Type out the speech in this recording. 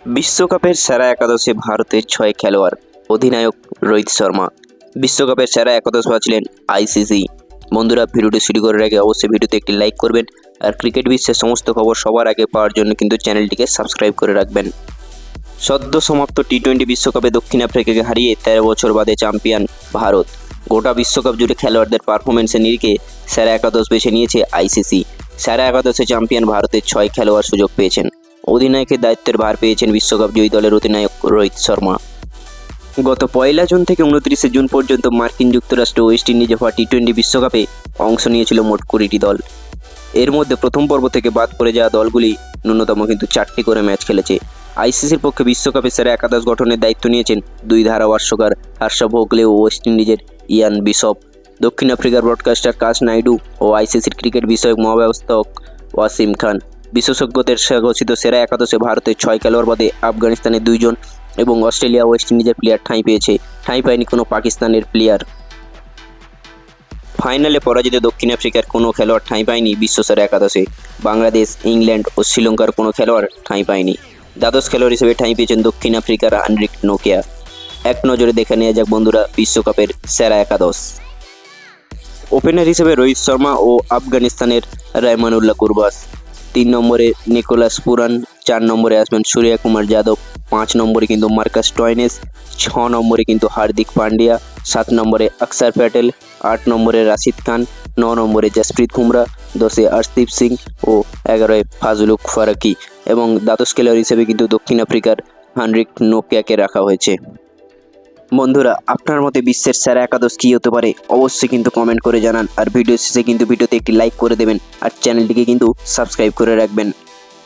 বিশ্বকাপের সেরা একাদশে ভারতের 6 খেলোয়াড়। অধিনায়ক রোহিত শর্মা। বিশ্বকাপের সেরা একাদশ পাচ্ছিলেন আইসিসি। বন্ধুরা, ভিডিওটি শুরু করার আগে অবশ্যই ভিডিওতে একটি লাইক করবেন আর ক্রিকেট বিশ্বের সমস্ত খবর সবার আগে পাওয়ার জন্য কিন্তু চ্যানেলটিকে সাবস্ক্রাইব করে রাখবেন। সদ্য সমাপ্ত টি-20 বিশ্বকাপে দক্ষিণ আফ্রিকাকে হারিয়ে 13 বছর বাদে চ্যাম্পিয়ন ভারত। গোটা বিশ্বকাপ জুড়ে খেলোয়াড়দের পারফরমেন্সের নিরিখে সেরা একাদশ বেছে নিয়েছে আইসিসি। সেরা একাদশে চ্যাম্পিয়ন ভারতের 6 খেলোয়াড় সুযোগ পেয়েছেন। অধিনায়কের দায়িত্বের ভার পেয়েছেন বিশ্বকাপ জয়ী দলের অধিনায়ক রোহিত শর্মা। গত 1 জুন থেকে 29 জুন পর্যন্ত মার্কিন যুক্তরাষ্ট্র ওয়েস্ট ইন্ডিজে হওয়া টি-20 বিশ্বকাপে অংশ নিয়েছিল মোট 20টি দল। এর মধ্যে প্রথম পর্ব থেকে বাদ পড়ে যাওয়া দলগুলি ন্যূনতম কিন্তু 4টি করে ম্যাচ খেলেছে। আইসিসির পক্ষে বিশ্বকাপে সেরা একাদশ গঠনের দায়িত্ব নিয়েছেন 2 ধারাভাষ্যকার হর্ষ ভোগলে ও ওয়েস্ট ইন্ডিজের ইয়ান বিশপ। দক্ষিণ আফ্রিকার ব্রডকাস্টার কাশ নাইডু ও আইসিসির ক্রিকেট বিষয়ক মহাব্যবস্থাপক ওয়াসিম খান। বিশেষজ্ঞদের ঘোষিত সেরা একাদশে ভারতের 6 খেলোয়াড় বাদে আফগানিস্তানের 2 জন এবং অস্ট্রেলিয়া ওয়েস্ট ইন্ডিজের প্লেয়ার ঠাঁই পায়নি কোনো পাকিস্তানের প্লেয়ার। ফাইনালে পরাজিত দক্ষিণ আফ্রিকার কোনো খেলোয়াড় ঠাঁই পায়নি বিশ্বসেরা একাদশে। বাংলাদেশ, ইংল্যান্ড ও শ্রীলঙ্কার কোনো খেলোয়াড় ঠাঁই পায়নি। দ্বাদশ খেলোয়াড় হিসেবে ঠাঁই পেয়েছেন দক্ষিণ আফ্রিকার হেনরিক নোকিয়া। এক নজরে দেখে নেওয়া যাক বন্ধুরা বিশ্বকাপের সেরা একাদশ। ওপেনার হিসেবে রোহিত শর্মা ও আফগানিস্তানের রাহমানুল্লাহ কুরবাস। 3 নম্বরে নিকোলাস পুরান, 4 নম্বরে আসবেন সূর্য কুমার যাদব, 5 নম্বরে কিন্তু মার্কাস স্টোয়নিস, 6 নম্বরে কিন্তু হার্দিক পান্ডিয়া, 7 নম্বরে অক্ষর প্যাটেল, 8 নম্বরে রাশিদ খান, 9 নম্বরে জসপ্রীত বুমরা, 10-এ অর্শদীপ সিং ও 11-এ ফাজলুক ফারাকি এবং দ্বাদশ খেলোয়াড় হিসেবে কিন্তু দক্ষিণ আফ্রিকার হেনরিক নোকিয়াকে রাখা হয়েছে। বন্ধুরা, আপনার মতে বিশ্বের সেরা একাদশ কী হতে পারে অবশ্যই কিন্তু কমেন্ট করে জানান আর ভিডিও শেষে কিন্তু ভিডিওতে একটি লাইক করে দেবেন আর চ্যানেলটিকে কিন্তু সাবস্ক্রাইব করে রাখবেন।